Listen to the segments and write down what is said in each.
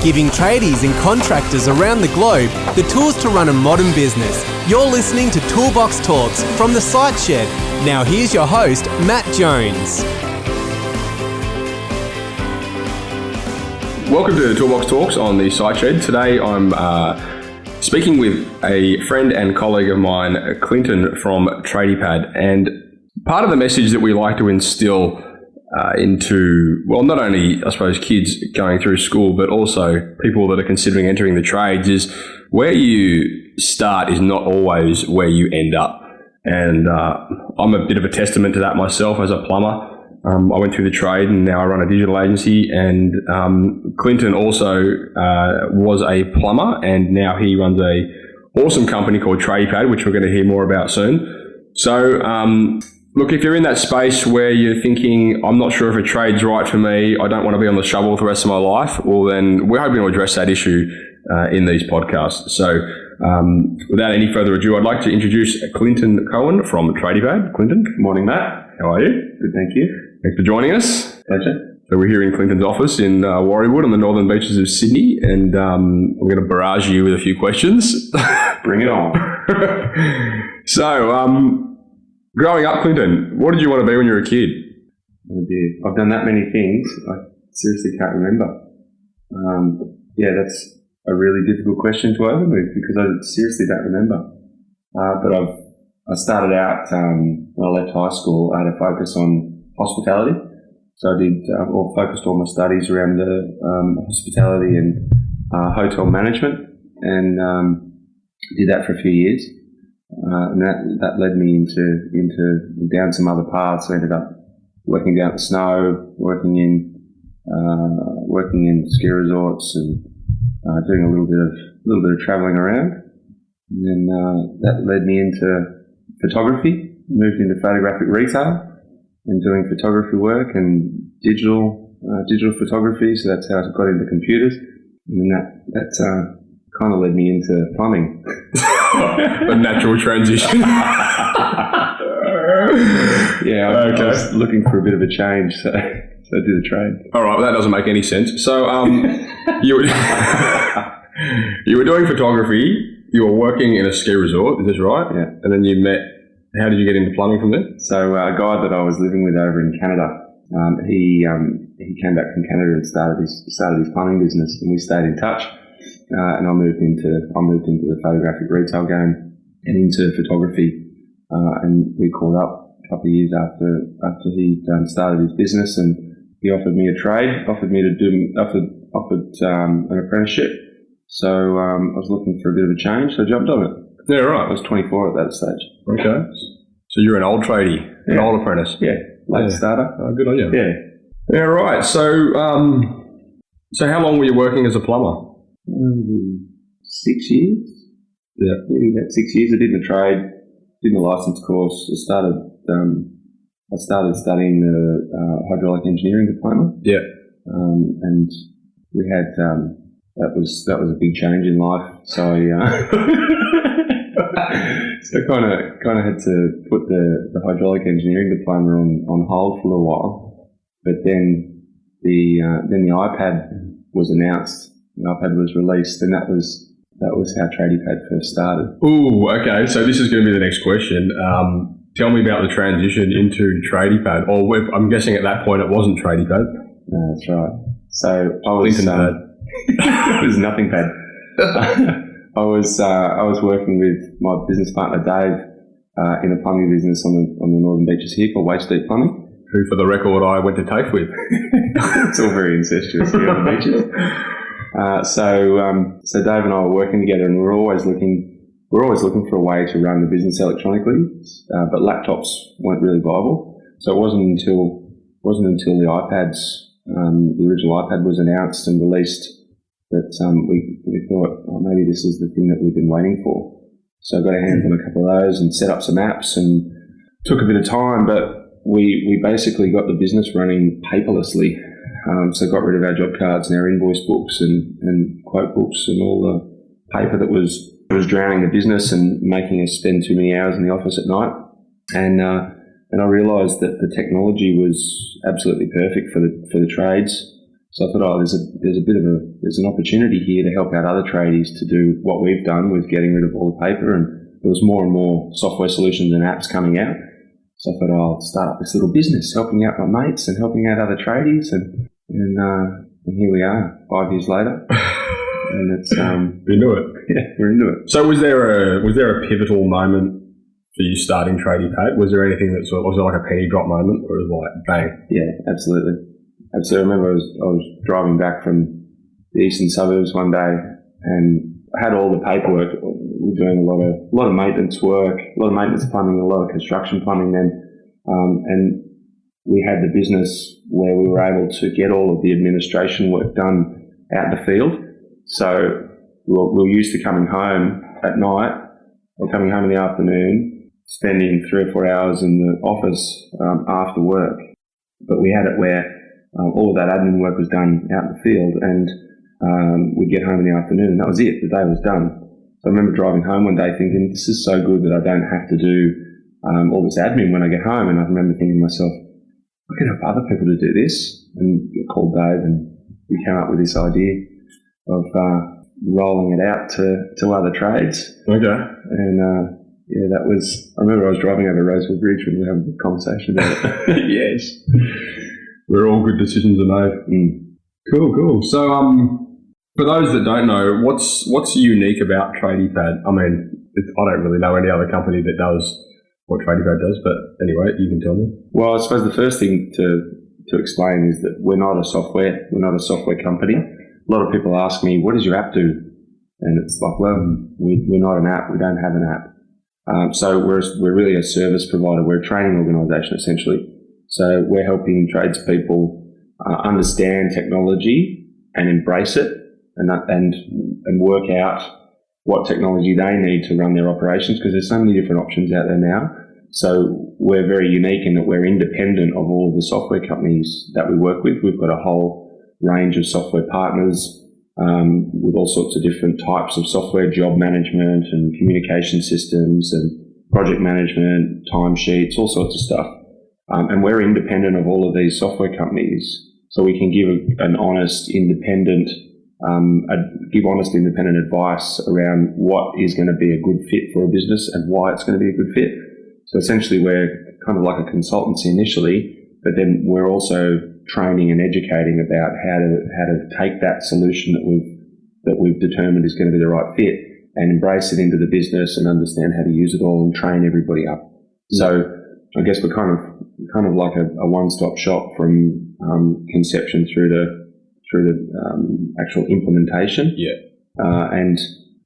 giving tradies and contractors around the globe the tools to run a modern business. You're listening to Toolbox Talks from the Site Shed. Now here's your host, Matt Jones. Welcome to the Toolbox Talks on the Site Shed. Today I'm speaking with a friend and colleague of mine, Clinton from TradiePad. And part of the message that we like to instill into, well, not only, I suppose, kids going through school, but also people that are considering entering the trades is where you start is not always where you end up. And I'm a bit of a testament to that myself as a plumber. I went through the trade and now I run a digital agency, and Clinton also was a plumber, and now he runs a awesome company called TradiePad, which we're going to hear more about soon. So look, if you're in that space where you're thinking, I'm not sure if a trade's right for me, I don't want to be on the shovel for the rest of my life, well then we're hoping to address that issue in these podcasts. So without any further ado, I'd like to introduce Clinton Cowin from TradiePad. Clinton. Good morning, Matt. How are you? Good, thank you. Thanks for joining us. Pleasure. So we're here in Clinton's office in Warriewood on the northern beaches of Sydney, and I'm going to barrage you with a few questions. Bring it on. So, growing up, Clinton, what did you want to be when you were a kid? Oh dear. I've done that many things, I seriously can't remember. That's a really difficult question to overmove because I seriously don't remember. But I started out, when I left high school, I had a focus on hospitality. So I did, focused all my studies around the hospitality and hotel management, and did that for a few years. And that led me into down some other paths. I ended up working down the snow, working in ski resorts, and doing a little bit of travelling around. And then that led me into photography. Moved into photographic retail and doing photography work and digital photography. So that's how I got into computers, and then that kind of led me into plumbing. A natural transition. I was looking for a bit of a change, so I did a trade. All right, well, that doesn't make any sense. So you were doing photography. You were working in a ski resort. Is this right? Yeah. And then you met. How did you get into plumbing from there? So a guy that I was living with over in Canada, he came back from Canada and started his plumbing business, and we stayed in touch. And I moved into the photographic retail game and into photography. And we caught up a couple of years after he started his business, and he offered me a trade, offered an apprenticeship. So I was looking for a bit of a change, so I jumped on it. Yeah, right. I was 24 at that stage. Okay. So you're an old tradie, an old apprentice. Yeah, late starter. Oh, good on you. Yeah. Yeah, right. So, so how long were you working as a plumber? 6 years. Yeah. Maybe about 6 years. I did my trade, did my licence course. I started studying the hydraulic engineering diploma. Yeah. And we had that was a big change in life. So So I kind of had to put the hydraulic engineering diploma on hold for a little while, but then the iPad was announced. The iPad was released, and that was how TradiePad first started. Ooh, okay. So this is going to be the next question. Tell me about the transition into TradiePad. Or I'm guessing at that point it wasn't TradiePad. No, that's right. So I was it was nothing pad. I was working with my business partner Dave in a plumbing business on the northern beaches here called Waist Deep Plumbing. Who, for the record, I went to TAFE with. It's all very incestuous here on the beaches. So Dave and I were working together, and we're always looking for a way to run the business electronically, but laptops weren't really viable. So it wasn't until the iPads, the original iPad was announced and released, that we thought, oh, maybe this is the thing that we've been waiting for. So I got our hands on a couple of those and set up some apps, and took a bit of time, but we basically got the business running paperlessly. So got rid of our job cards and our invoice books and quote books and all the paper that was drowning the business and making us spend too many hours in the office at night. And I realised that the technology was absolutely perfect for the trades. So I thought, there's an opportunity here to help out other tradies to do what we've done with getting rid of all the paper, and there was more and more software solutions and apps coming out. So I thought, I'll start up this little business, helping out my mates and helping out other tradies, and here we are, 5 years later. And it's we're into it. Yeah, we're into it. So was there a pivotal moment for you starting TradiePad? Was there anything that was it like a penny drop moment, or was it like bang? Yeah, absolutely. I remember I was driving back from the eastern suburbs one day, and I had all the paperwork. We were doing a lot of maintenance work, a lot of maintenance plumbing, a lot of construction plumbing then, and we had the business where we were able to get all of the administration work done out in the field. So we were used to coming home at night or coming home in the afternoon, spending 3 or 4 hours in the office after work. But we had it where all of that admin work was done out in the field, and we'd get home in the afternoon, and that was it. The day was done. So I remember driving home one day thinking, this is so good that I don't have to do all this admin when I get home. And I remember thinking to myself, I can help other people to do this. And I called Dave, and we came up with this idea of rolling it out to other trades. Okay. And I remember I was driving over Roseville Bridge when we were having a conversation about it. Yes. We're all good decisions are made. Cool. So, for those that don't know, what's unique about TradiePad? I mean, I don't really know any other company that does what TradiePad does, but anyway, you can tell me. Well, I suppose the first thing to explain is that we're not a software company. A lot of people ask me, what does your app do? And it's like, well, we're not an app. We don't have an app. So we're really a service provider. We're a training organisation, essentially. So we're helping tradespeople understand technology and embrace it, and work out what technology they need to run their operations, because there's so many different options out there now. So we're very unique in that we're independent of all of the software companies that we work with. We've got a whole range of software partners with all sorts of different types of software, job management and communication systems and project management, timesheets, all sorts of stuff. And we're independent of all of these software companies, so we can give honest, independent advice around what is going to be a good fit for a business and why it's going to be a good fit. So essentially, we're kind of like a consultancy initially, but then we're also training and educating about how to take that solution that we've determined is going to be the right fit and embrace it into the business and understand how to use it all and train everybody up. So I guess we're kind of like a one-stop shop from conception through the actual implementation. Yeah. And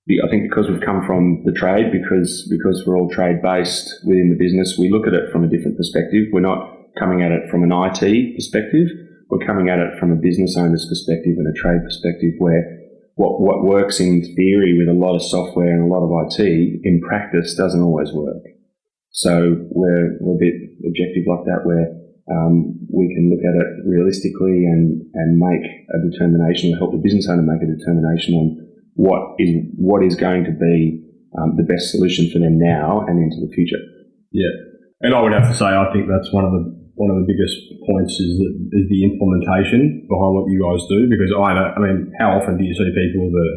I think because we've come from the trade, because we're all trade-based within the business, we look at it from a different perspective. We're not coming at it from an IT perspective. We're coming at it from a business owner's perspective and a trade perspective, where what works in theory with a lot of software and a lot of IT, in practice doesn't always work. So we're a bit objective like that, where we can look at it realistically and make a determination, or help the business owner make a determination on what is going to be the best solution for them now and into the future. Yeah, and I would have to say I think that's one of the biggest points is the implementation behind what you guys do, because I mean, how often do you see people that,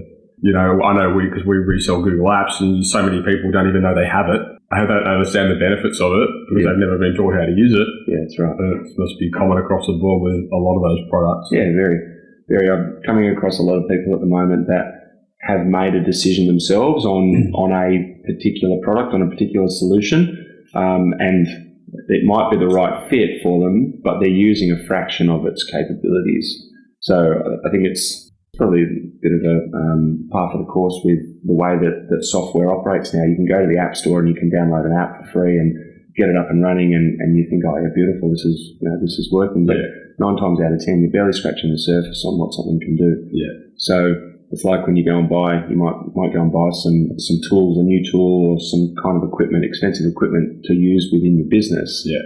I know because we resell Google Apps, and so many people don't even know they have it. They don't understand the benefits of it because they've never been taught how to use it. Yeah, that's right. It must be common across the board with a lot of those products. Yeah, very, very. I'm coming across a lot of people at the moment that have made a decision themselves on a particular product, on a particular solution, and it might be the right fit for them, but they're using a fraction of its capabilities. So I think it's probably a bit of a par for the course with the way that software operates now. You can go to the App Store and you can download an app for free and get it up and running, and you think, oh yeah, beautiful, this is working. But 9 times out of 10, you're barely scratching the surface on what something can do. Yeah. So it's like when you go and you might go and buy some tools, a new tool or some kind of equipment, expensive equipment to use within your business. Yeah.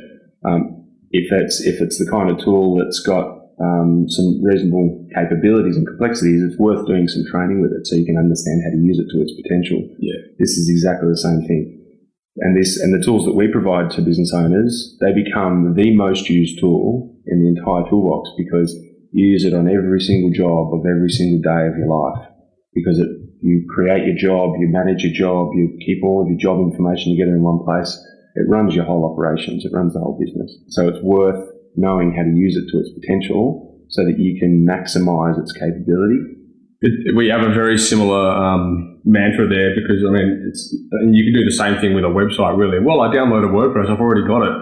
If it's the kind of tool that's got some reasonable capabilities and complexities, it's worth doing some training with it so you can understand how to use it to its potential. Yeah. This is exactly the same thing. And the tools that we provide to business owners, they become the most used tool in the entire toolbox, because You use it on every single job of every single day of your life, because you create your job, you manage your job, you keep all of your job information together in one place. It runs your whole operations. It runs the whole business. So it's worth knowing how to use it to its potential so that you can maximise its capability. We have a very similar mantra there, because and you can do the same thing with a website, really. Well, I downloaded WordPress, I've already got it,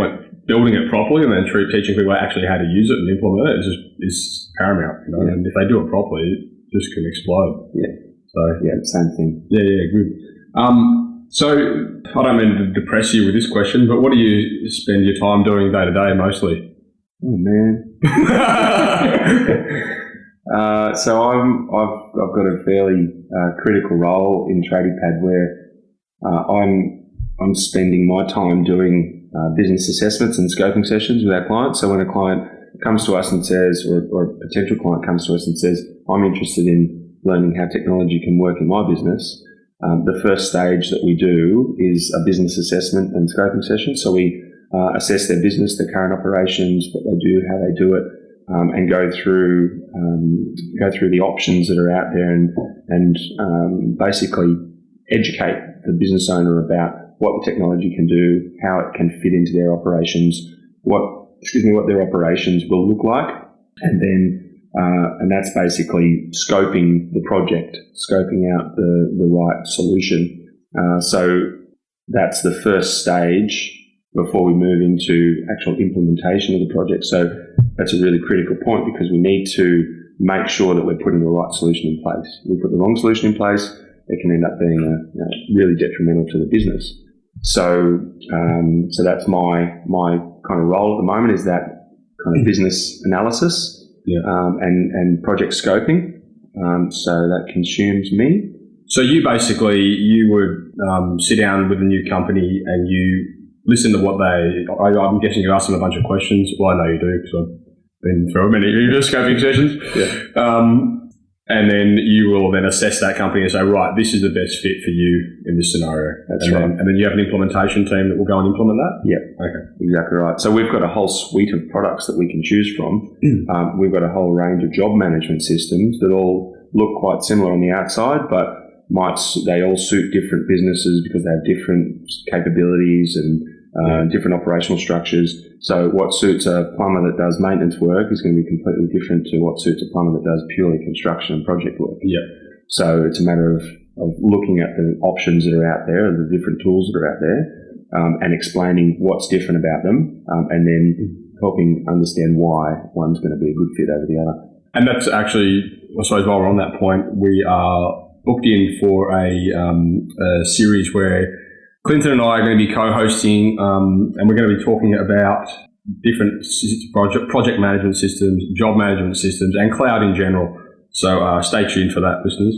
but building it properly and then teaching people actually how to use it and implement it is paramount. And if they do it properly, it just can explode. Same thing. Good. So I don't mean to depress you with this question, but what do you spend your time doing day to day mostly? Oh man. So I've got a fairly critical role in TradiePad where I'm spending my time doing business assessments and scoping sessions with our clients. So when a client comes to us and says, or a potential client comes to us and says, I'm interested in learning how technology can work in my business, the first stage that we do is a business assessment and scoping session. So we assess their business, their current operations, what they do, how they do it, and go through the options that are out there and basically educate the business owner about what the technology can do, how it can fit into their operations, what their operations will look like, and then and that's basically scoping the project, scoping out the right solution. So that's the first stage before we move into actual implementation of the project. So that's a really critical point, because we need to make sure that we're putting the right solution in place. If we put the wrong solution in place, it can end up being really detrimental to the business. So that's my kind of role at the moment, is that kind of business analysis and project scoping. So that consumes me. So you would sit down with a new company and you listen to what I'm guessing you ask them a bunch of questions. Well, I know you do, because I've been through many scoping sessions. And then you will then assess that company and say, right, this is the best fit for you in this scenario. That's right. And then you have an implementation team that will go and implement that? Yeah. Okay. Exactly right. So we've got a whole suite of products that we can choose from. We've got a whole range of job management systems that all look quite similar on the outside, but they all suit different businesses because they have different capabilities and different operational structures. So what suits a plumber that does maintenance work is going to be completely different to what suits a plumber that does purely construction and project work. Yeah. So it's a matter of looking at the options that are out there, the different tools that are out there, and explaining what's different about them, and then helping understand why one's going to be a good fit over the other. And that's actually, I suppose while we're on that point, we are booked in for a series where Clinton and I are going to be co-hosting, and we're going to be talking about different project management systems, job management systems, and cloud in general. So stay tuned for that, listeners.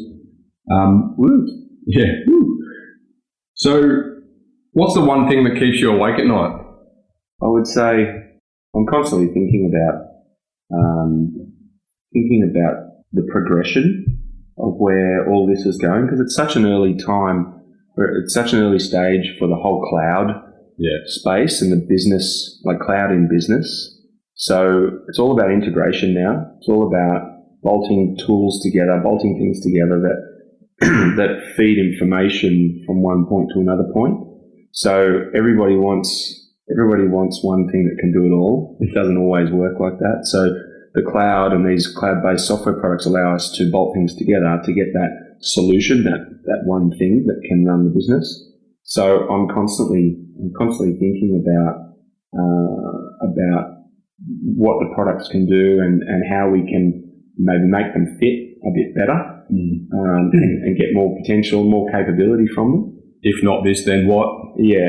So what's the one thing that keeps you awake at night? I would say I'm constantly thinking about the progression of where all this is going, because it's such an early time. It's such an early stage for the whole cloud space and the business, like cloud in business. So it's all about integration now. It's all about bolting tools together, bolting things together that feed information from one point to another point. So everybody wants one thing that can do it all. It doesn't always work like that. So the cloud and these cloud-based software products allow us to bolt things together to get that solution, that one thing that can run the business. So I'm constantly thinking about what the products can do and how we can maybe make them fit a bit better, and get more potential, more capability from them. If not this, then what? Yeah,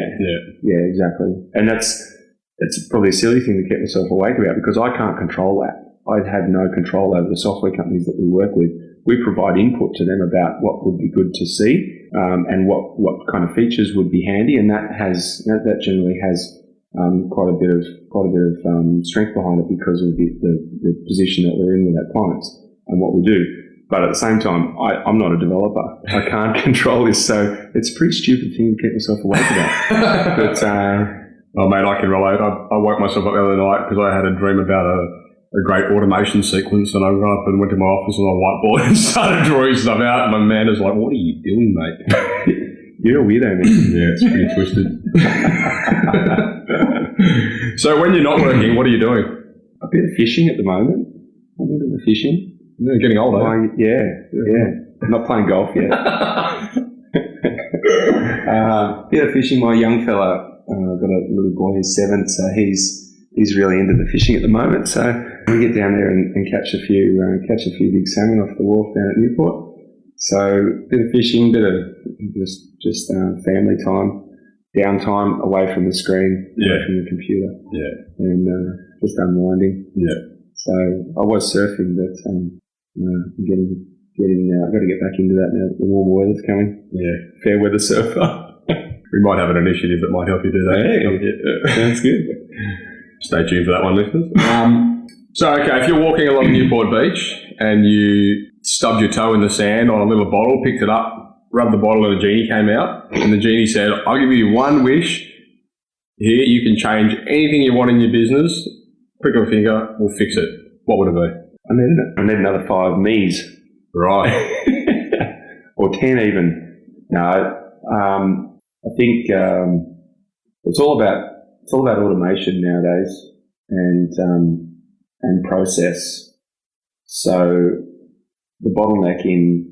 exactly. And it's probably a silly thing to keep myself awake about, because I can't control that. I have no control over the software companies that we work with. We provide input to them about what would be good to see, and what kind of features would be handy, and that generally has quite a bit of strength behind it because of the position that we're in with our clients and what we do. But at the same time, I'm not a developer. I can't control this, so it's a pretty stupid thing to keep myself awake about. Oh, mate, I can relate. I woke myself up the other night because I had a dream about a great automation sequence, and I got up and went to my office on a whiteboard and started drawing stuff out, and my man was like, "What are you doing, mate?" You're a weirdo, man. Yeah, it's pretty twisted. So when you're not working, what are you doing? A bit of fishing at the moment. A bit of fishing. You're getting older. Yeah. I'm not playing golf yet. Bit of fishing. My young fella, I've got a little boy who's 7, so he's really into the fishing at the moment. So we get down there and catch a few big salmon off the wharf down at Newport. So bit of fishing, bit of just family time, downtime away from the screen, away from the computer, and just unwinding. Yeah. So I was surfing, but getting. I've got to get back into that now. The warmer weather's coming. Yeah, fair weather surfer. We might have an initiative that might help you do that. Hey, sounds good. Stay tuned for that one, listeners. So, okay, if you're walking along Newport Beach and you stubbed your toe in the sand on a little bottle, picked it up, rubbed the bottle, and a genie came out, and the genie said, "I'll give you one wish. Here, you can change anything you want in your business. Prick of a finger, we'll fix it." What would it be? I need another 5 me's. Right. Or 10 even. No, I think it's all about automation nowadays and process. So the bottleneck in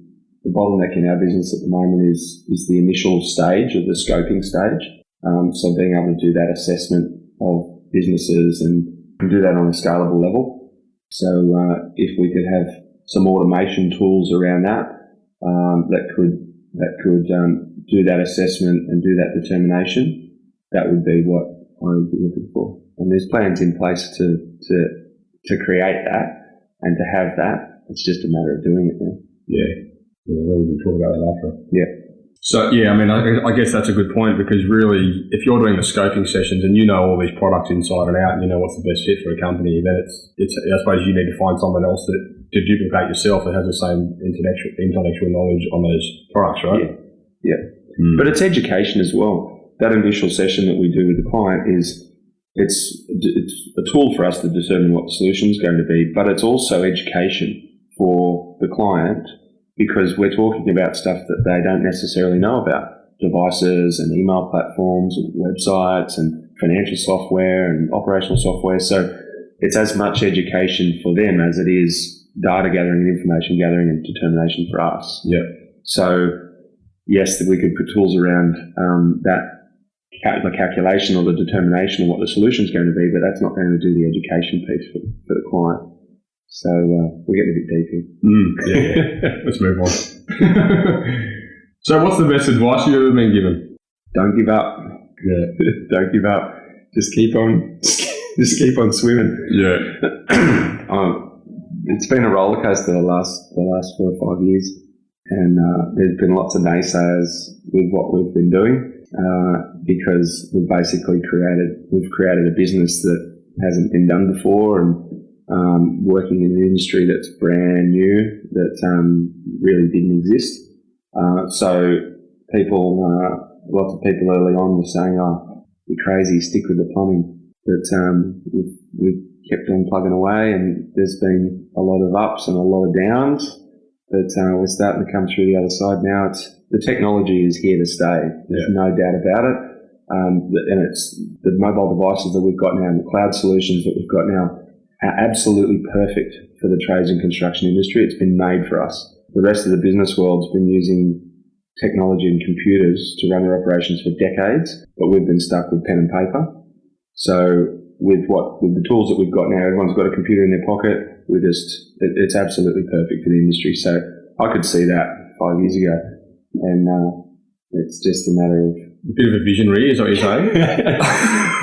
our business at the moment is the initial stage of the scoping stage. So being able to do that assessment of businesses and do that on a scalable level. So if we could have some automation tools around that that could do that assessment and do that determination, that would be what I would be looking for. And there's plans in place to create that and to have that. It's just a matter of doing it now. Yeah, we can talk about that after. Yeah. So, yeah, I mean, I guess that's a good point, because really, if you're doing the scoping sessions and you know all these products inside and out and you know what's the best fit for a company, then it's I suppose you need to find someone else to duplicate yourself that has the same intellectual knowledge on those products, right? Yeah. But it's education as well. That initial session that we do with the client it's a tool for us to determine what the solution is going to be, but it's also education for the client, because we're talking about stuff that they don't necessarily know about, devices and email platforms and websites and financial software and operational software. So it's as much education for them as it is data gathering and information gathering and determination for us. Yeah. So yes, we could put tools around the calculation or the determination of what the solution is going to be, but that's not going to do the education piece for the client. So we're getting a bit deep here. Yeah. Let's move on. So what's the best advice you've ever been given? Don't give up. Yeah. Don't give up. Just keep on swimming. Yeah. It's been a roller coaster the last 4 or 5 years, and there's been lots of naysayers with what we've been doing, because we've basically created a business that hasn't been done before, and working in an industry that's brand new, that really didn't exist. So lots of people early on were saying, "Oh, you're crazy, stick with the plumbing." But we've kept on plugging away, and there's been a lot of ups and a lot of downs, but we're starting to come through the other side now. The technology is here to stay. There's no doubt about it. And it's the mobile devices that we've got now and the cloud solutions that we've got now are absolutely perfect for the trades and construction industry. It's been made for us. The rest of the business world's been using technology and computers to run their operations for decades, but we've been stuck with pen and paper. So with the tools that we've got now, everyone's got a computer in their pocket. It's absolutely perfect for the industry. So I could see that 5 years ago, and it's just a matter of a bit of a visionary, is what you're saying?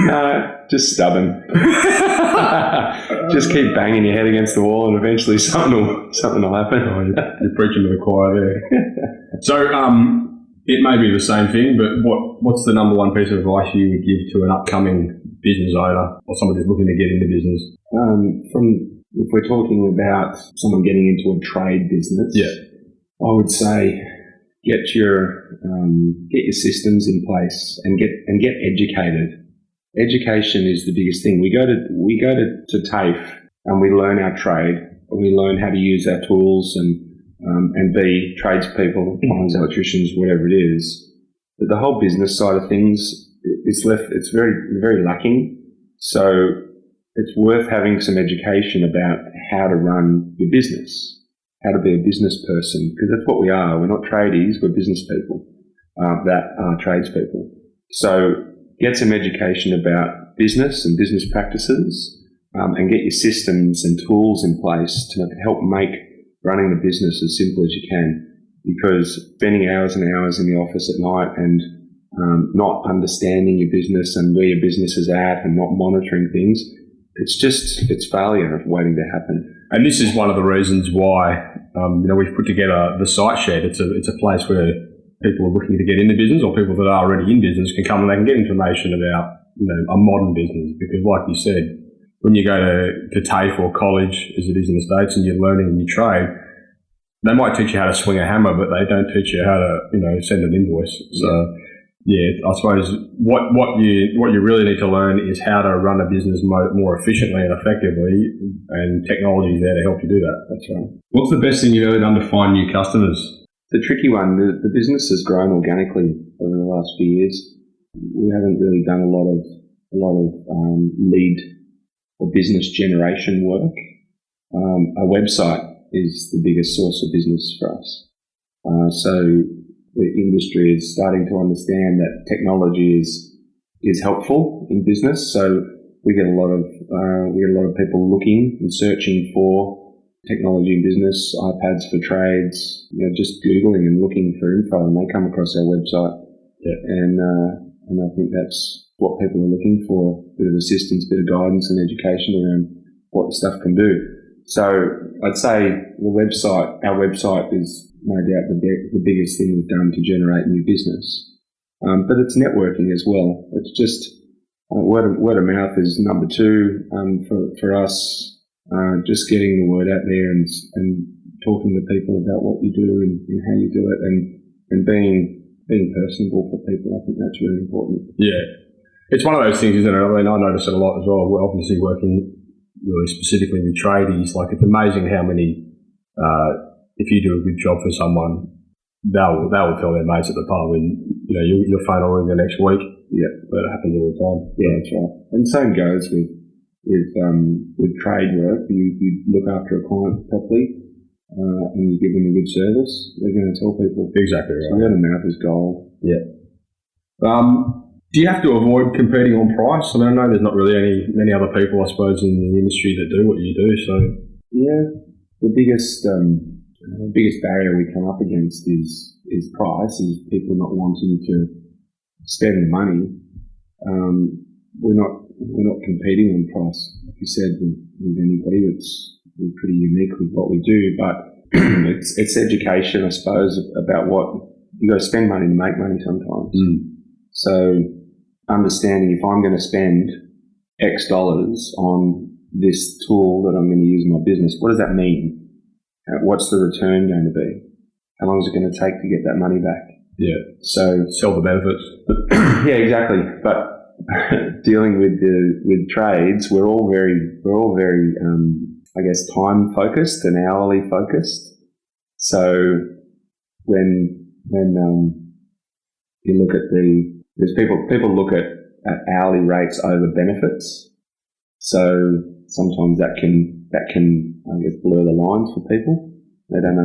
No, just stubborn. Just keep banging your head against the wall, and eventually something will happen. Oh, you're preaching to the choir there. So it may be the same thing, but what's the number one piece of advice you would give to an upcoming business owner or somebody who's looking to get into business? If we're talking about someone getting into a trade business, I would say get your systems in place and get educated education is the biggest thing. We go to TAFE and we learn our trade, and we learn how to use our tools and be tradespeople, plumbers, electricians, whatever it is. But the whole business side of things, it's very, very lacking. So it's worth having some education about how to run your business, how to be a business person, because that's what we are. We're not tradies, we're business people that are tradespeople. So get some education about business and business practices, and get your systems and tools in place to help make running the business as simple as you can. Because spending hours and hours in the office at night and not understanding your business and where your business is at and not monitoring things, it's failure waiting to happen. And this is one of the reasons why we've put together the Site Shed. It's a place where people are looking to get into business, or people that are already in business can come and they can get information about a modern business. Because, like you said, when you go to TAFE or college, as it is in the States, and you're learning your trade, they might teach you how to swing a hammer, but they don't teach you how to send an invoice. So I suppose what you really need to learn is how to run a business more efficiently and effectively, and technology is there to help you do that. That's right. What's the best thing you've ever done to find new customers? It's a tricky one. The business has grown organically over the last few years. We haven't really done a lot of lead or business generation work. A website is the biggest source of business for us. So the industry is starting to understand that technology is helpful in business. So we get a lot of people looking and searching for technology in business, iPads for trades, just Googling and looking for info, and they come across our website. Yeah. And I think that's what people are looking for, a bit of assistance, a bit of guidance and education around what the stuff can do. So I'd say our website is no doubt the biggest thing we've done to generate new business. But it's networking as well. It's just word of mouth is number two for us. Just getting the word out there and talking to people about what you do and how you do it, and being personable for people. I think that's really important. Yeah. It's one of those things, isn't it? I mean, I notice it a lot as well. We're obviously working really specifically with tradies. Like, it's amazing how many, if you do a good job for someone, they'll tell their mates at the pub, and your phone will ring the next week. Yeah. But it happens all the time. Yeah, that's right. And the same goes with trade work. You look after a client properly, and you give them a good service, they're going to tell people. Exactly right. So word of mouth is gold. Yeah. Do you have to avoid competing on price? I mean, I know there's not really many other people, I suppose, in the industry that do what you do. So yeah, the biggest barrier we come up against is price. Is people not wanting to spend money. We're not competing on price, like you said, with anybody. We're pretty unique with what we do, but it's education, I suppose, about what you got to spend money to make money sometimes. So understanding if I'm going to spend X dollars on this tool that I'm going to use in my business, what does that mean? What's the return going to be? How long is it going to take to get that money back? Yeah. So sell the benefits. Yeah, exactly. But dealing with trades, we're all very I guess time focused and hourly focused. So when you look at there's people look at hourly rates over benefits. So sometimes that can I guess blur the lines for people. They don't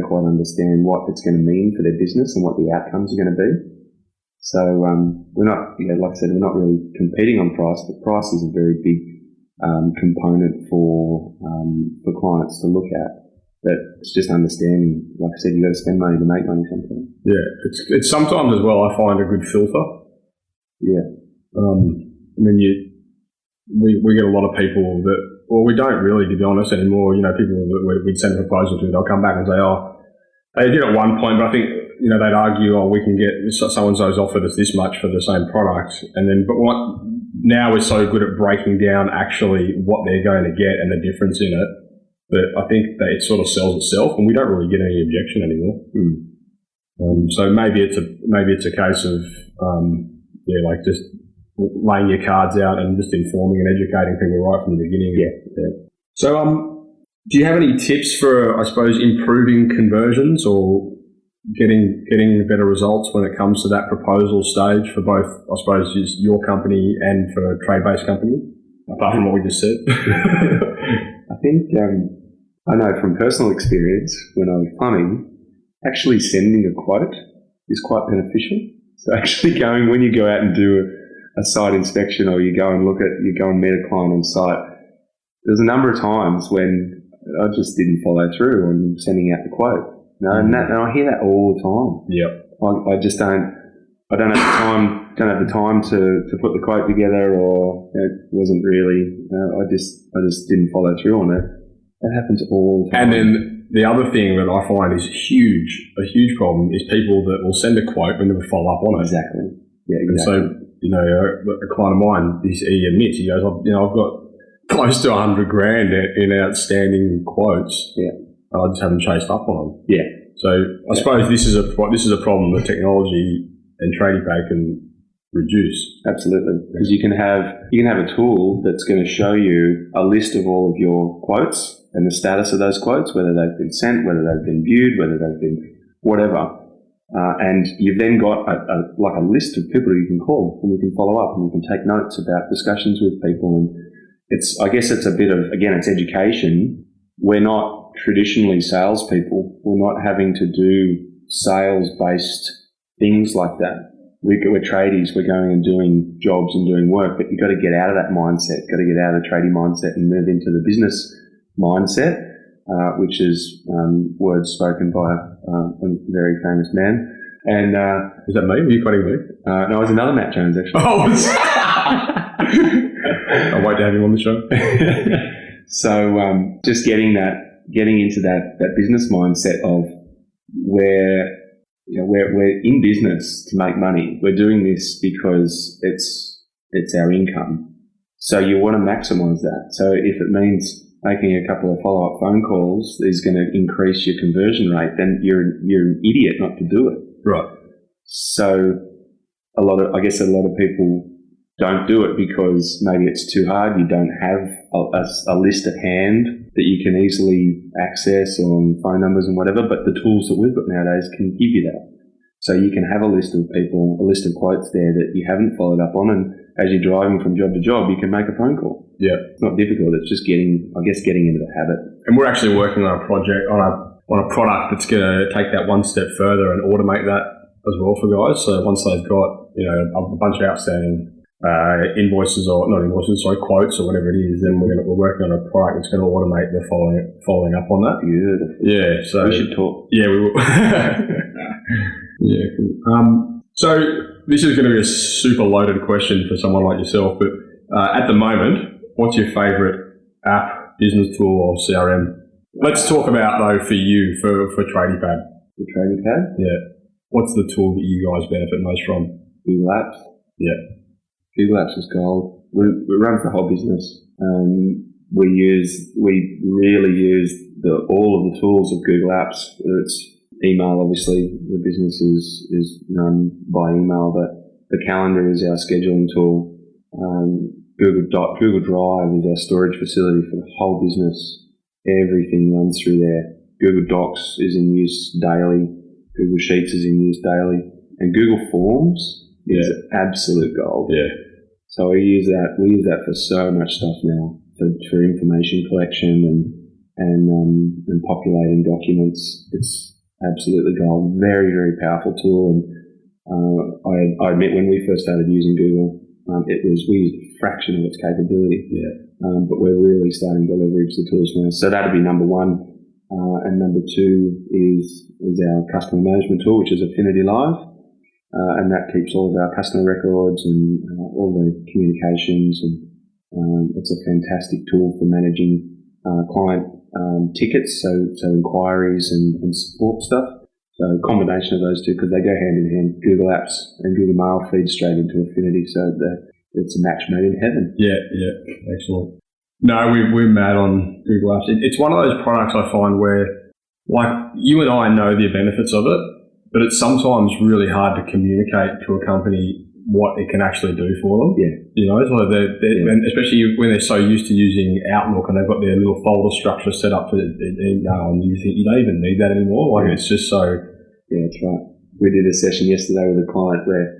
quite understand what it's going to mean for their business and what the outcomes are going to be. So we're not, like I said, we're not really competing on price, but price is a very big component for clients to look at. But it's just understanding, like I said, you've got to spend money to make money sometimes. Yeah, it's sometimes as well I find a good filter. Yeah. I mean, we get a lot of people that, well, we don't really, to be honest, anymore. People that we'd send a proposal to, they'll come back and say, oh, they did at one point, but I think, they'd argue, oh, we can get so-and-so's offered us this much for the same product. And then, now we're so good at breaking down actually what they're going to get and the difference in it, that I think that it sort of sells itself, and we don't really get any objection anymore. So maybe it's a case of, just laying your cards out and just informing and educating people right from the beginning. Yeah. So, do you have any tips for, I suppose, improving conversions or getting better results when it comes to that proposal stage for both, I suppose, just your company and for a trade-based company, apart from what we just said? I think I know from personal experience when I was plumbing, actually sending a quote is quite beneficial. So actually when you go out and do a site inspection or you go and meet a client on site, there's a number of times when I just didn't follow through on sending out the quote. And I hear that all the time. Yep. I just don't have the time to put the quote together, or it wasn't really. I just didn't follow through on it. That happens all the time. And then the other thing that I find is a huge problem is people that will send a quote and never follow up on it. Exactly. Yeah. Exactly. And so a client of mine, he admits, he goes, I've got close to $100,000 in outstanding quotes. Yeah. I just haven't chased up on them. Yeah. So I suppose this is a problem that technology and TradiePad can reduce. Absolutely, because you can have a tool that's going to show you a list of all of your quotes and the status of those quotes, whether they've been sent, whether they've been viewed, whether they've been whatever. And you've then got a list of people you can call and you can follow up and you can take notes about discussions with people. And I guess it's a bit of, again, it's education. We're not traditionally salespeople. We're not having to do sales-based things like that. We're tradies. We're going and doing jobs and doing work, but you've got to get out of that mindset. Got to get out of the tradie mindset and move into the business mindset, which is words spoken by a very famous man. And is that me? Are you quoting me? No, it was another Matt Jones actually. Oh, I'll wait to have him on the show. So just getting into that business mindset of we're in business to make money. We're doing this because it's our income. So you want to maximise that. So if it means making a couple of follow-up phone calls is going to increase your conversion rate, then you're an idiot not to do it. Right. So a lot of people don't do it because maybe it's too hard. You don't have a list at hand that you can easily access on phone numbers and whatever, but the tools that we've got nowadays can give you that. So you can have a list of people, a list of quotes there that you haven't followed up on, and as you're driving from job to job, you can make a phone call. Yeah. It's not difficult. It's just getting into the habit. And we're actually working on a project, on a product that's going to take that one step further and automate that as well for guys. So once they've got, a bunch of outstanding quotes or whatever it is, then we're working on a product that's going to automate the following up on that. Beautiful. Yeah, so we should talk. Yeah, we will. Yeah. Cool. So this is going to be a super loaded question for someone like yourself, but at the moment, what's your favourite app, business tool, or CRM? Let's talk about though for you for TradiePad. For TradiePad? Yeah. What's the tool that you guys benefit most from? Google Apps. Yeah. Google Apps is gold. We run the whole business. We really use all of the tools of Google Apps. It's email, obviously. The business is run by email, but the calendar is our scheduling tool. Google Drive is our storage facility for the whole business. Everything runs through there. Google Docs is in use daily. Google Sheets is in use daily. And Google Forms is absolute gold. Yeah. So we use that for so much stuff now, for information collection and populating documents. It's absolutely gold. Very, very powerful tool. And I admit when we first started using Google, we used a fraction of its capability. Yeah. But we're really starting to leverage the tools now. So that'd be number one. And number two is our customer management tool, which is Affinity Live. And that keeps all of our customer records and all the communications. And it's a fantastic tool for managing client tickets, so inquiries and support stuff. So a combination of those two, because they go hand in hand. Google Apps and Google Mail feed straight into Affinity, so it's a match made in heaven. Yeah, excellent. No, we're mad on Google Apps. It's one of those products I find where, like, you and I know the benefits of it, but it's sometimes really hard to communicate to a company what it can actually do for them. Yeah. You know, so and especially when they're so used to using Outlook and they've got their little folder structure set up for email, and you think you don't even need that anymore. Like, it's just so. Yeah, that's right. We did a session yesterday with a client where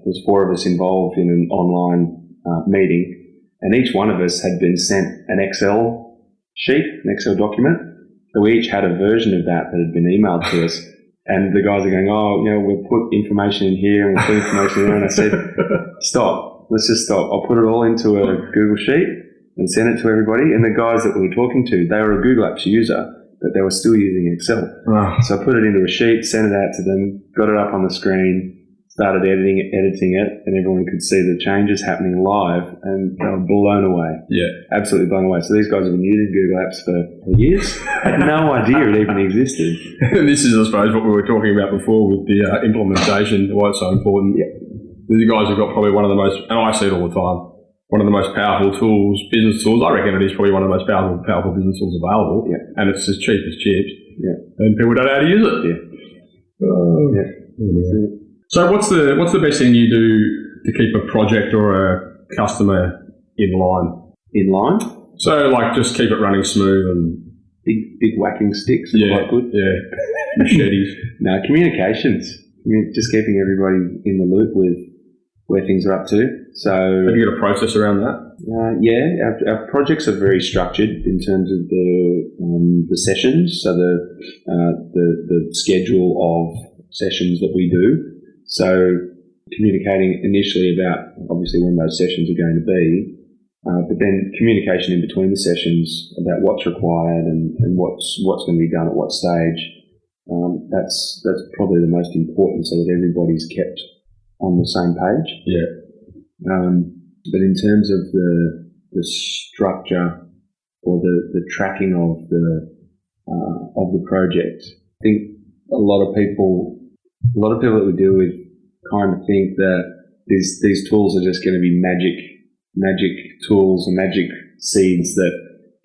there's 4 of us involved in an online meeting, and each one of us had been sent an Excel sheet, an Excel document. So we each had a version of that had been emailed to us. And the guys are going, we'll put information in here and we'll put information in there. And I said, stop. Let's just stop. I'll put it all into a Google Sheet and send it to everybody. And the guys that we were talking to, they were a Google Apps user, but they were still using Excel. Oh. So I put it into a sheet, sent it out to them, got it up on the screen, started editing it, and everyone could see the changes happening live, and they were blown away. Yeah. Absolutely blown away. So these guys have been using Google Apps for years. Had no idea it even existed. And this is, I suppose, what we were talking about before with the implementation, why it's so important. Yeah. The guys have got probably one of the most, and I see it all the time, one of the most powerful tools, business tools. I reckon it is probably one of the most powerful business tools available. Yeah. And it's as cheap as chips. Yeah. And people don't know how to use it. Yeah. Yeah. So what's the best thing you do to keep a project or a customer in line? In line? So like just keep it running smooth and big whacking sticks are quite good. Yeah. Machetes. No, communications. Just keeping everybody in the loop with where things are up to. So have you got a process around that? Our projects are very structured in terms of the sessions. So the schedule of sessions that we do. So communicating initially about obviously when those sessions are going to be, but then communication in between the sessions about what's required and what's going to be done at what stage. That's probably the most important, so that everybody's kept on the same page. Yeah. But in terms of the structure or the tracking of the project, I think a lot of people that we deal with kind of think that these tools are just going to be magic tools and magic seeds that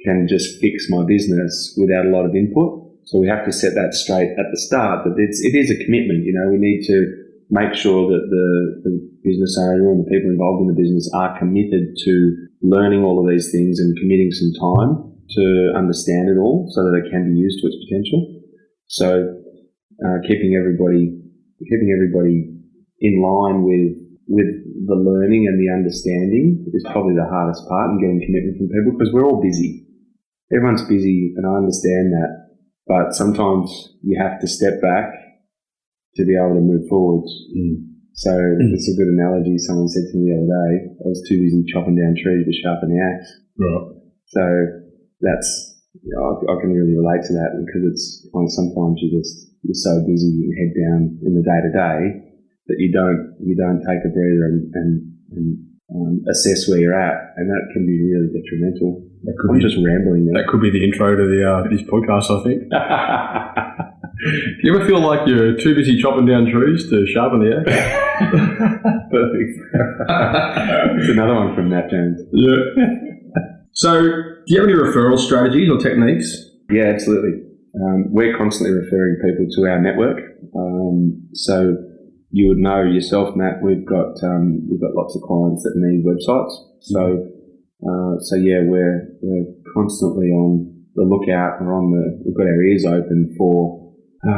can just fix my business without a lot of input. So we have to set that straight at the start, that it is a commitment. You know, we need to make sure that the business owner and the people involved in the business are committed to learning all of these things and committing some time to understand it all so that it can be used to its potential. So keeping everybody in line with the learning and the understanding is probably the hardest part, and getting commitment from people, because we're all busy. Everyone's busy, and I understand that, but sometimes you have to step back to be able to move forwards. So it's a good analogy. Someone said to me the other day, I was too busy chopping down trees to sharpen the axe. Right. So that's, I can really relate to that, because it's kind of sometimes you're so busy and head down in the day to day that you don't take a breather and assess where you're at, and that can be really detrimental. I'm just rambling now. That could be the intro to this podcast, I think. Do you ever feel like you're too busy chopping down trees to sharpen the axe? Perfect. It's another one from Matt Jones. Yeah. So, do you have any referral strategies or techniques? Yeah, absolutely. We're constantly referring people to our network. So you would know yourself, Matt. We've got lots of clients that need websites. So yeah, we're constantly on the lookout. We've got our ears open for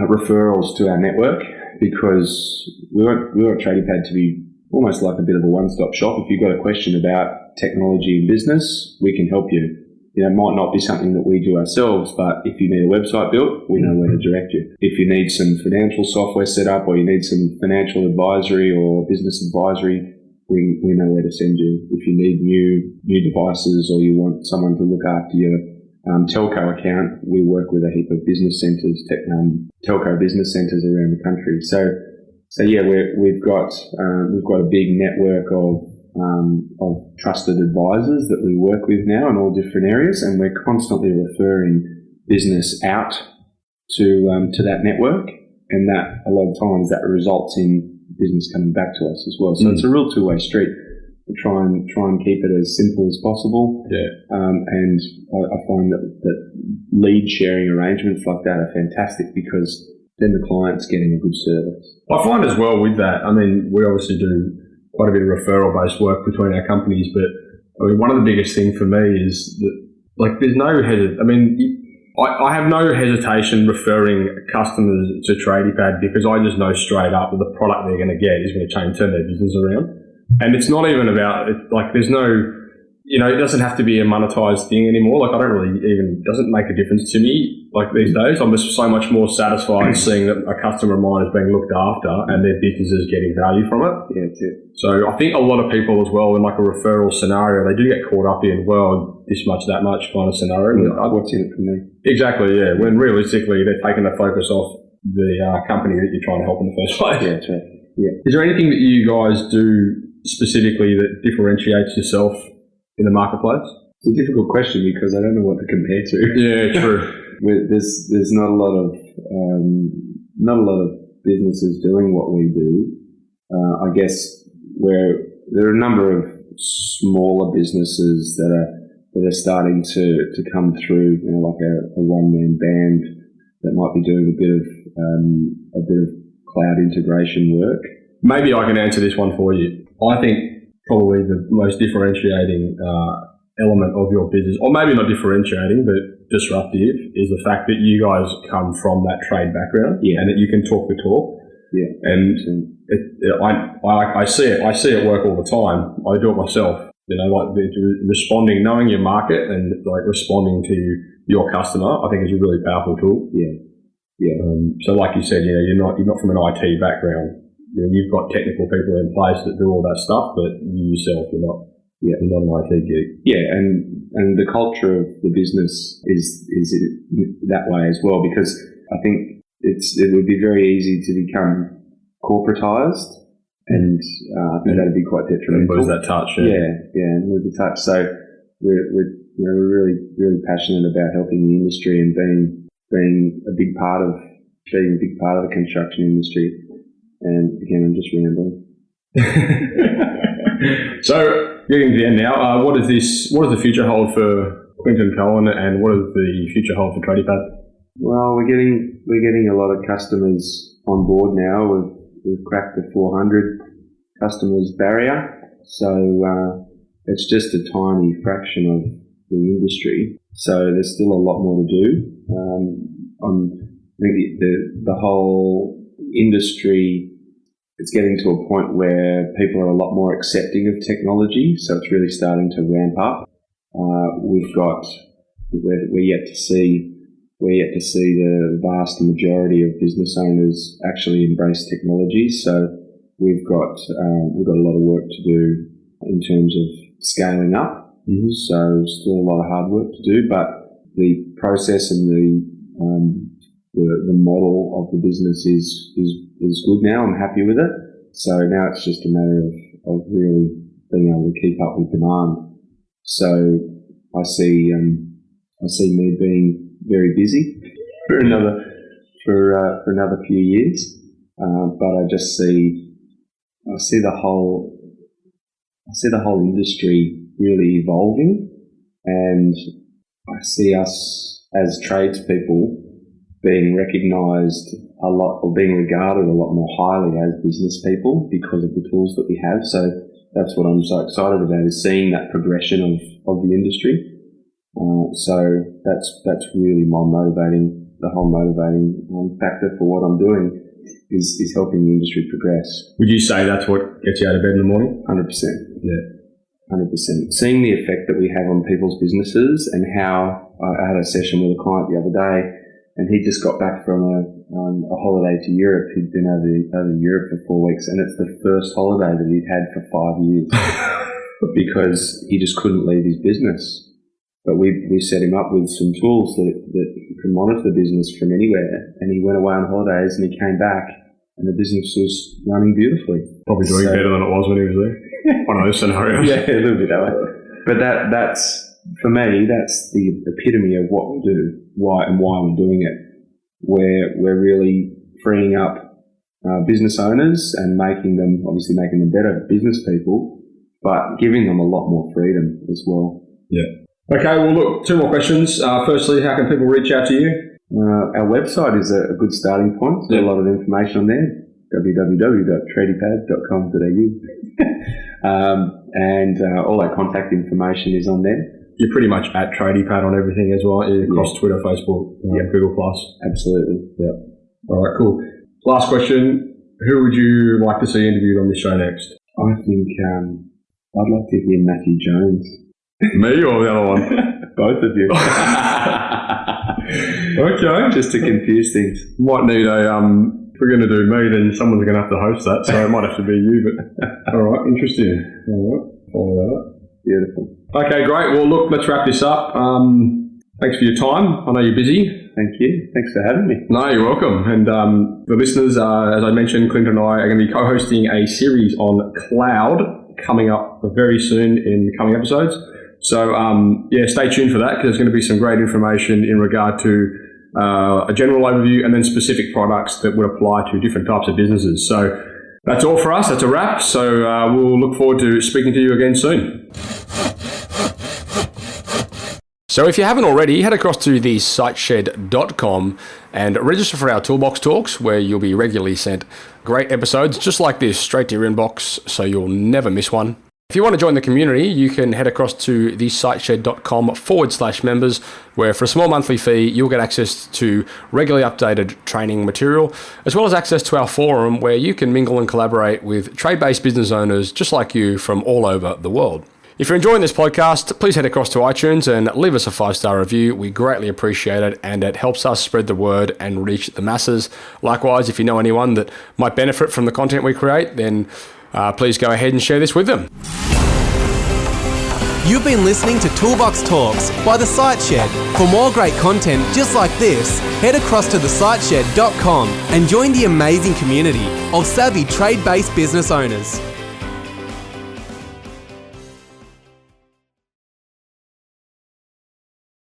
referrals to our network, because we want TradiePad to be almost like a bit of a one-stop shop. If you've got a question about technology and business, we can help you. You know, it might not be something that we do ourselves, but if you need a website built, we know where to direct you. If you need some financial software set up, or you need some financial advisory or business advisory, we know where to send you. If you need new devices, or you want someone to look after your telco account, we work with a heap of business centres, telco business centres around the country. So yeah, we've got a big network of trusted advisors that we work with now in all different areas, and we're constantly referring business out to that network, and that a lot of times that results in business coming back to us as well. So it's a real two-way street. We try and keep it as simple as possible. Yeah. And I find that lead sharing arrangements like that are fantastic, because then the client's getting a good service. I find as well with that, I mean, we obviously do quite a bit of referral-based work between our companies, but I mean, one of the biggest things for me is that, like, there's no I have no hesitation referring customers to TradiePad because I just know straight up that the product they're going to get is going to turn their business around. And it's not even about, there's no, it doesn't have to be a monetized thing anymore. Like, I don't really it doesn't make a difference to me. Like, these days, I'm just so much more satisfied seeing that a customer of mine is being looked after and their business is getting value from it. Yeah, that's it. So I think a lot of people as well, in like a referral scenario, they do get caught up in, well, this much, that much kind of scenario. Yeah, what's in it for me? Exactly, yeah. When realistically, they're taking the focus off the company that you're trying to help in the first place. Yeah, that's right. Yeah. Is there anything that you guys do specifically that differentiates yourself in the marketplace? It's a difficult question because I don't know what to compare to. Yeah, true. There's not a lot of businesses doing what we do. I guess where there are a number of smaller businesses that are starting to come through, like a one-man band that might be doing a bit of cloud integration work. Maybe I can answer this one for you. I think probably the most differentiating element of your business, or maybe not differentiating, but disruptive, is the fact that you guys come from that trade background, and that you can talk the talk. Yeah, and I see it work all the time. I do it myself. Responding, knowing your market, and like responding to your customer, I think is a really powerful tool. Yeah. So, like you said, you're not from an IT background. You've got technical people in place that do all that stuff, but you yourself, you're not an IT geek. Yeah, and the culture of the business is that way as well, because I think it would be very easy to become corporatized, and I think that'd be quite detrimental. Lose that touch. And lose the touch. So we're really, really passionate about helping the industry and being a big part of the construction industry. And again, I'm just rambling. So, getting to the end now, what does the future hold for Clinton Cowin, and what does the future hold for TradiePad? Well, we're getting a lot of customers on board now. We've cracked the 400 customers barrier, so it's just a tiny fraction of the industry. So there's still a lot more to do. I think the whole industry, it's getting to a point where people are a lot more accepting of technology, so it's really starting to ramp up. We're yet to see the vast majority of business owners actually embrace technology. So we've got a lot of work to do in terms of scaling up. Mm-hmm. So still a lot of hard work to do, but the process and the model of the business is good now. I'm happy with it. So now it's just a matter of really being able to keep up with demand. So I see me being very busy for another few years, but I see the whole industry really evolving, and I see us as tradespeople being recognised a lot, or being regarded a lot more highly as business people because of the tools that we have. So that's what I'm so excited about, is seeing that progression of the industry. So that's really the whole motivating factor for what I'm doing is helping the industry progress. Would you say that's what gets you out of bed in the morning? 100%. Yeah. 100%. Seeing the effect that we have on people's businesses, and how I had a session with a client the other day, and he just got back from a holiday to Europe. He'd been over Europe for 4 weeks, and it's the first holiday that he'd had for 5 years because he just couldn't leave his business. But we set him up with some tools that can monitor the business from anywhere, and he went away on holidays and he came back and the business was running beautifully. Probably doing better than it was when he was there. One of those scenarios. Yeah, a little bit that way. But that's, for me, that's the epitome of what we do, why we're doing it. We're really freeing up business owners and making them better business people, but giving them a lot more freedom as well. Yeah. Okay, well, look, 2 more questions. Firstly, how can people reach out to you? Our website is a good starting point. There's a lot of information on there. www.tradiepad.com.au and all our contact information is on there. You're pretty much at TradiePad on everything as well, across Twitter, Facebook, Google+. Absolutely. Yeah. All right, cool. Last question. Who would you like to see interviewed on this show next? I think I'd like to hear Matthew Jones. Me or the other one? Both of you. Okay. Just to confuse things. Might need a, if we're going to do me, then someone's going to have to host that, so it might have to be you, but all right, interesting. All right, follow that. Beautiful. Okay, great. Well, look, let's wrap this up. Thanks for your time. I know you're busy. Thank you. Thanks for having me. No, you're welcome. And the listeners, as I mentioned, Clinton and I are going to be co-hosting a series on cloud coming up very soon in the coming episodes. So, stay tuned for that because there's going to be some great information in regard to a general overview and then specific products that would apply to different types of businesses. So that's all for us. That's a wrap. So we'll look forward to speaking to you again soon. So if you haven't already, head across to thesiteshed.com and register for our Toolbox Talks, where you'll be regularly sent great episodes just like this straight to your inbox, so you'll never miss one. If you want to join the community, you can head across to thesiteshed.com/members, where for a small monthly fee, you'll get access to regularly updated training material, as well as access to our forum, where you can mingle and collaborate with trade-based business owners just like you from all over the world. If you're enjoying this podcast, please head across to iTunes and leave us a 5-star review. We greatly appreciate it, and it helps us spread the word and reach the masses. Likewise, if you know anyone that might benefit from the content we create, then please go ahead and share this with them. You've been listening to Toolbox Talks by The Site Shed. For more great content just like this, head across to thesiteshed.com and join the amazing community of savvy trade-based business owners.